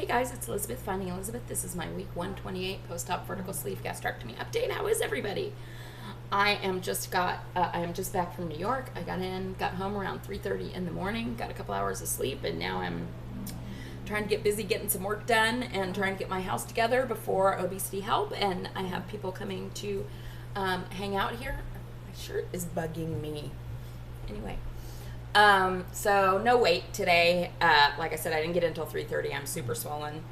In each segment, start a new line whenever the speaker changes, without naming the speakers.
Hey guys, it's Elizabeth, Finding Elizabeth. This is my week 128 post-op vertical sleeve gastrectomy update. How is everybody? I am just back from New York. I got home around 3:30 in the morning, got a couple hours of sleep, and now I'm trying to get busy getting some work done and trying to get my house together before obesity help. And I have people coming to hang out here. My shirt is bugging me. Anyway. So no weight today. Like I said, I didn't get in until 3:30. I'm super swollen.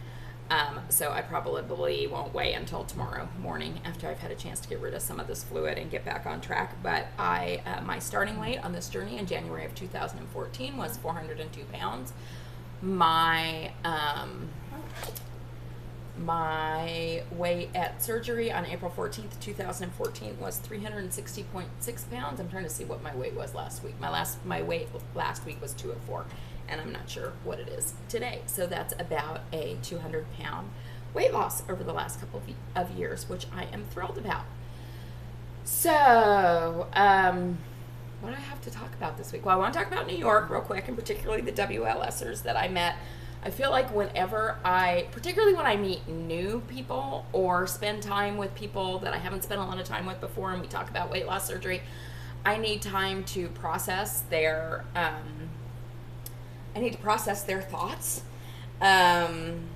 So I probably won't weigh until tomorrow morning after I've had a chance to get rid of some of this fluid and get back on track. But my starting weight on this journey in January of 2014 was 402 pounds. My weight at surgery on April 14th, 2014 was 360.6 pounds. I'm trying to see what my weight was last week. My weight last week was 204, and I'm not sure what it is today. So that's about a 200-pound weight loss over the last couple of years, which I am thrilled about. So, what do I have to talk about this week? Well, I want to talk about New York real quick, and particularly the WLSers that I met. I feel like particularly when I meet new people or spend time with people that I haven't spent a lot of time with before and we talk about weight loss surgery, I need time to process their thoughts. And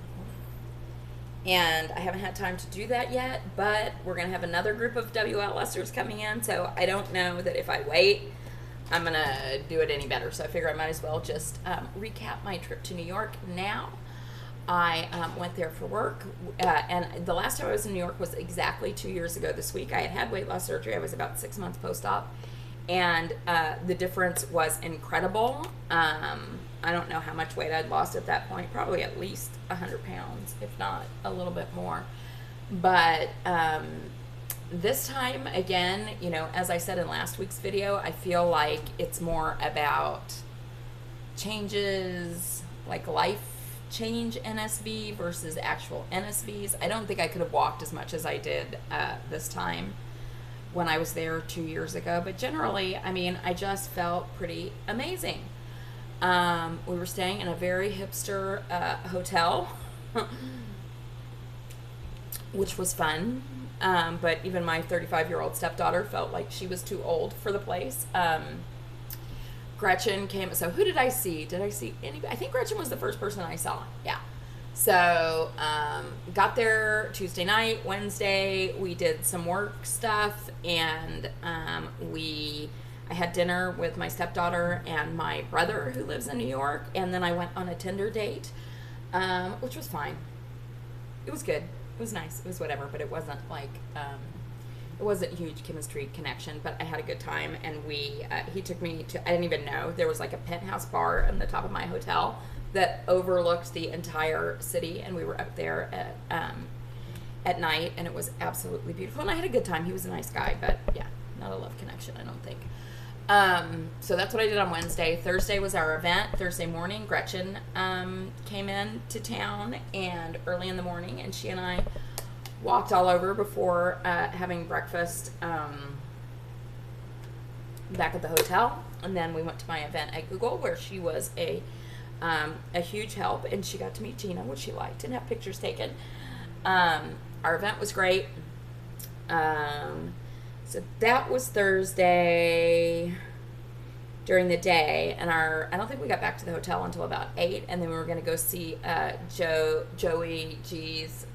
I haven't had time to do that yet, but we're going to have another group of WLSers coming in, so I don't know that if I wait, I'm going to do it any better. So I figure I might as well just recap my trip to New York now. I went there for work, and the last time I was in New York was exactly 2 years ago this week. I had weight loss surgery. I was about 6 months post-op, and the difference was incredible. I don't know how much weight I'd lost at that point, probably at least 100 pounds, if not a little bit more. But this time, again, as I said in last week's video, I feel like it's more about changes, like life change NSV versus actual NSVs. I don't think I could have walked as much as I did this time when I was there 2 years ago. But generally, I just felt pretty amazing. We were staying in a very hipster hotel, which was fun. But even my 35-year-old stepdaughter felt like she was too old for the place. Gretchen came. So who did I see? Did I see anybody? I think Gretchen was the first person I saw. Yeah. So got there Tuesday night. Wednesday we did some work stuff, and I had dinner with my stepdaughter and my brother who lives in New York, and then I went on a Tinder date, which was fine. It was good. It was nice. It was whatever, but it wasn't like, it wasn't a huge chemistry connection, but I had a good time, and he took me to, I didn't even know, there was like a penthouse bar on the top of my hotel that overlooked the entire city, and we were up there at night, and it was absolutely beautiful, and I had a good time. He was a nice guy, but yeah, not a love connection, I don't think. So that's what I did on Wednesday. Thursday was our event. Thursday morning, Gretchen came in to town, and early in the morning, and she and I walked all over before having breakfast back at the hotel. And then we went to my event at Google, where she was a huge help, and she got to meet Gina, which she liked, and have pictures taken. Our event was great. So that was Thursday during the day, and I don't think we got back to the hotel until about 8, and then we were going to go see Joey G's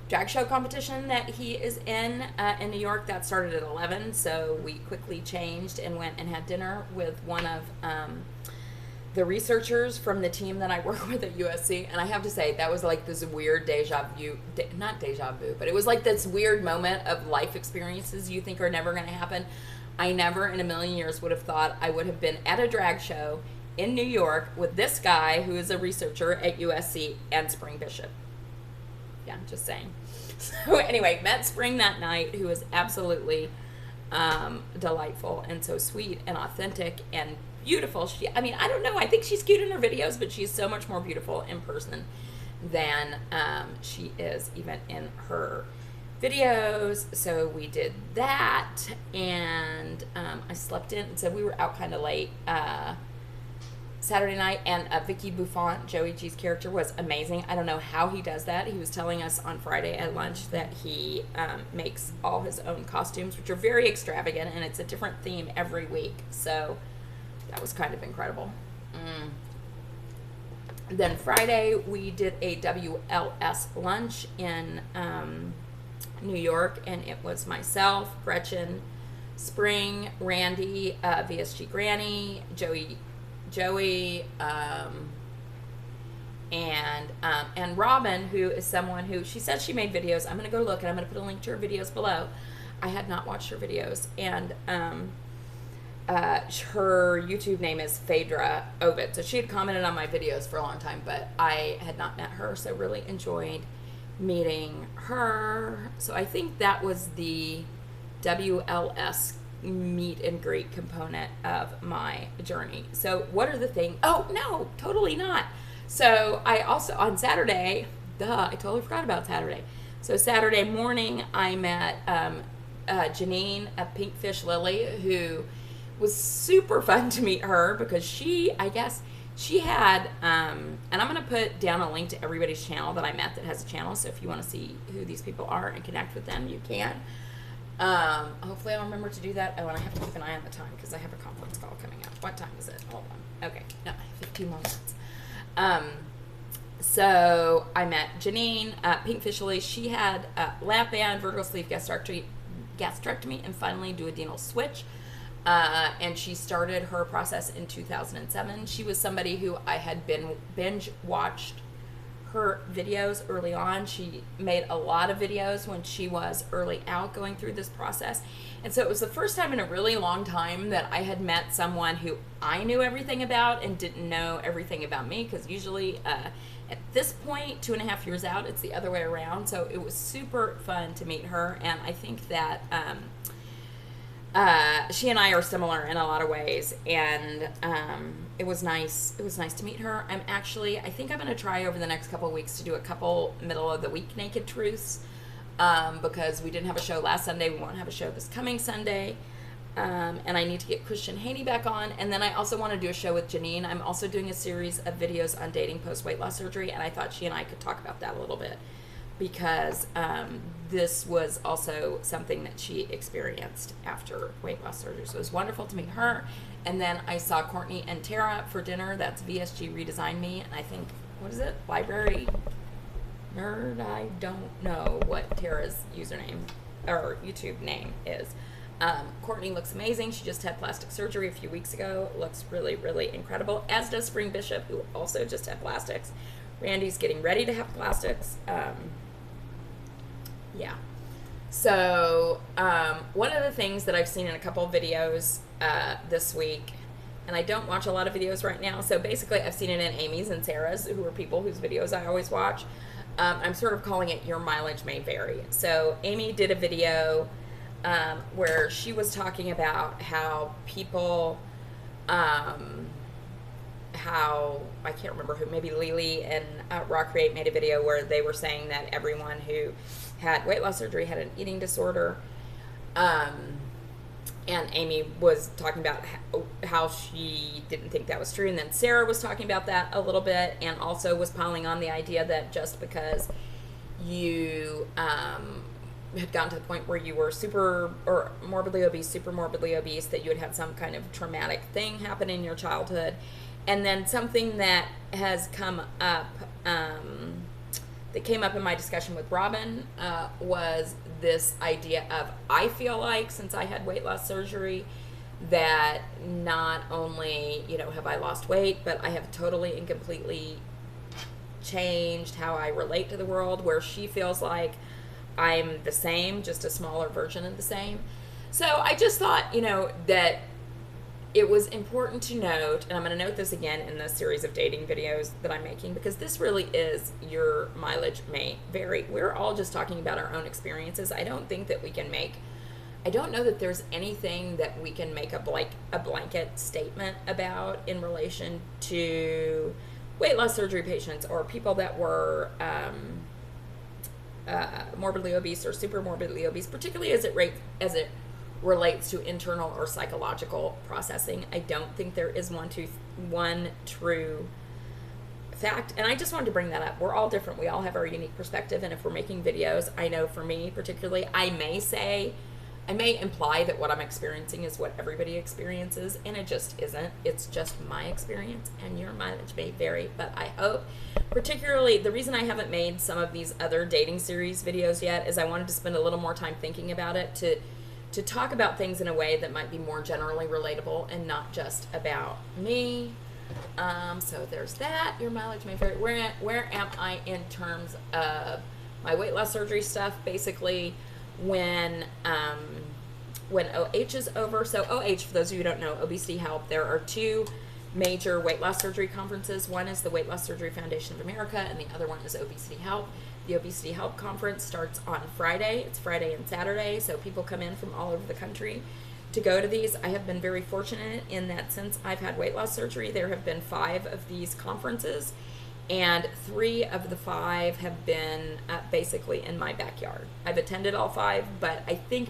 drag show competition that he is in New York. That started at 11, so we quickly changed and went and had dinner with one of the researchers from the team that I work with at USC, and I have to say, that was like this weird not deja vu, but it was like this weird moment of life experiences you think are never going to happen. I never in a million years would have thought I would have been at a drag show in New York with this guy who is a researcher at USC and Spring Bishop. Yeah, just saying. So anyway, met Spring that night, who was absolutely delightful and so sweet and authentic and beautiful. I don't know, I think she's cute in her videos, but she's so much more beautiful in person than she is even in her videos. So we did that, and I slept in, so we were out kind of late Saturday night, and Vicky Buffon, Joey G's character, was amazing. I don't know how he does that. He was telling us on Friday at lunch that he makes all his own costumes, which are very extravagant, and it's a different theme every week. So that was kind of incredible. Then Friday, we did a WLS lunch in New York, and it was myself, Gretchen, Spring, Randi, VSG Granny, Joey, and Robin, who is someone who, she said she made videos. I'm going to go look, and I'm going to put a link to her videos below. I had not watched her videos, and her YouTube name is Phaedra Ovid. So she had commented on my videos for a long time, but I had not met her, so really enjoyed meeting her. So I think that was the WLS meet and greet component of my journey. So what are the things? Oh, no, totally not. So I also, on Saturday, I totally forgot about Saturday. So Saturday morning, I met Janine, a Pinkfish Lily, who was super fun to meet her because she, I guess, she had, and I'm going to put down a link to everybody's channel that I met that has a channel, so if you want to see who these people are and connect with them, you can. Hopefully I'll remember to do that. Oh, and I have to keep an eye on the time because I have a conference call coming up. What time is it? Hold on. Okay, no, 15 more minutes. So I met Janine, Pinkfish Lily. She had lap band, vertical sleeve gastrectomy, and finally duodenal switch. And she started her process in 2007. She was somebody who I had binge watched her videos early on. She made a lot of videos when she was early out going through this process. And so it was the first time in a really long time that I had met someone who I knew everything about and didn't know everything about me, because usually at this point, 2.5 years out, it's the other way around. So it was super fun to meet her, and I think that she and I are similar in a lot of ways, and it was nice. It was nice to meet her. I think I'm going to try over the next couple of weeks to do a couple middle of the week naked truths, because we didn't have a show last Sunday. We won't have a show this coming Sunday, and I need to get Christian Haney back on. And then I also want to do a show with Janine. I'm also doing a series of videos on dating post weight loss surgery, and I thought she and I could talk about that a little bit, because this was also something that she experienced after weight loss surgery. So it was wonderful to meet her. And then I saw Courtney and Terra for dinner. That's VSG Redesign Me. And I think, what is it? Library Nerd? I don't know what Terra's username or YouTube name is. Courtney looks amazing. She just had plastic surgery a few weeks ago. Looks really, really incredible. As does Spring Bishop, who also just had plastics. Randy's getting ready to have plastics. Yeah. So, one of the things that I've seen in a couple of videos this week, and I don't watch a lot of videos right now, so basically I've seen it in Amy's and Sarah's, who are people whose videos I always watch. I'm sort of calling it Your Mileage May Vary. So Amy did a video where she was talking about how people, how, I can't remember who, maybe Lily and Rock Create made a video where they were saying that everyone who had weight loss surgery had an eating disorder. And Amy was talking about how she didn't think that was true. And then Sarah was talking about that a little bit, and also was piling on the idea that just because you had gotten to the point where you were super morbidly obese, that you had had some kind of traumatic thing happen in your childhood. And then something that has come up, that came up in my discussion with Robin, was this idea of, I feel like since I had weight loss surgery, that not only, have I lost weight, but I have totally and completely changed how I relate to the world, where she feels like I'm the same, just a smaller version of the same. So I just thought, that it was important to note, and I'm going to note this again in the series of dating videos that I'm making, because this really is Your Mileage May Vary. We're all just talking about our own experiences. I don't think that we can I don't know that there's anything that we can make a blanket statement about in relation to weight loss surgery patients or people that were morbidly obese or super morbidly obese, particularly as it relates to internal or psychological processing. I don't think there is one one true fact, and I just wanted to bring that up. We're all different. We all have our unique perspective, and if we're making videos, I know for me particularly, I may imply that what I'm experiencing is what everybody experiences, and it just isn't. It's just my experience, and your mileage may vary, but I hope, particularly, the reason I haven't made some of these other dating series videos yet is I wanted to spend a little more time thinking about it, to talk about things in a way that might be more generally relatable and not just about me. So there's that. Your mileage may vary. Where am I in terms of my weight loss surgery stuff? Basically, when OH is over. So OH, for those of you who don't know, Obesity Help, there are two major weight loss surgery conferences. One is the Weight Loss Surgery Foundation of America, and the other one is Obesity Help. The Obesity Help Conference starts on Friday. It's Friday and Saturday, so people come in from all over the country to go to these. I have been very fortunate in that since I've had weight loss surgery, there have been 5 of these conferences, and 3 of the 5 have been basically in my backyard. I've attended all 5, but I think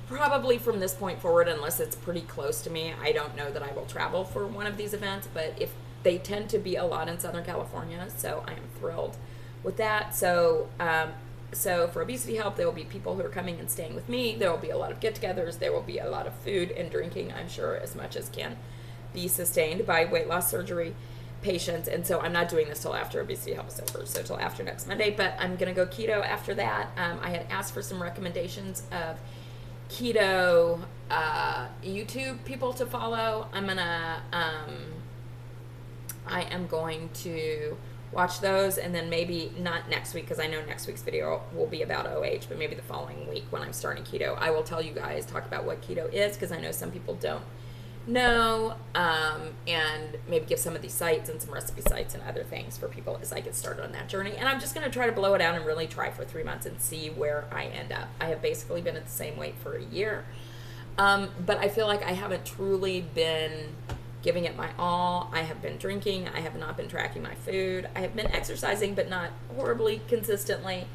probably from this point forward, unless it's pretty close to me, I don't know that I will travel for one of these events, but if they tend to be a lot in Southern California, so I am thrilled with that. So for Obesity Help, there will be people who are coming and staying with me. There will be a lot of get-togethers. There will be a lot of food and drinking, I'm sure, as much as can be sustained by weight loss surgery patients. And so I'm not doing this till after Obesity Help is over, so till after next Monday. But I'm going to go keto after that. I had asked for some recommendations of keto YouTube people to follow. I am going to watch those, and then maybe not next week, because I know next week's video will be about OH, but maybe the following week when I'm starting keto, I will tell you guys, talk about what keto is, because I know some people don't know, and maybe give some of these sites and some recipe sites and other things for people as I get started on that journey. And I'm just going to try to blow it out and really try for 3 months and see where I end up. I have basically been at the same weight for a year, but I feel like I haven't truly been giving it my all. I have been drinking. I have not been tracking my food. I have been exercising, but not horribly consistently.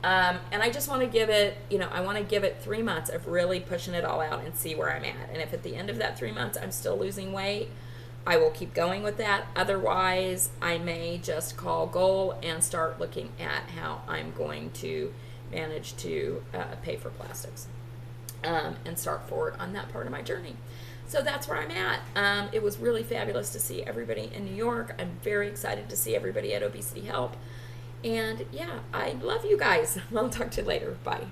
And I just want to give it, I want to give it 3 months of really pushing it all out and see where I'm at. And if at the end of that 3 months I'm still losing weight, I will keep going with that. Otherwise, I may just call goal and start looking at how I'm going to manage to pay for plastics and start forward on that part of my journey. So that's where I'm at. It was really fabulous to see everybody in New York. I'm very excited to see everybody at Obesity Help. And yeah, I love you guys. I'll talk to you later. Bye.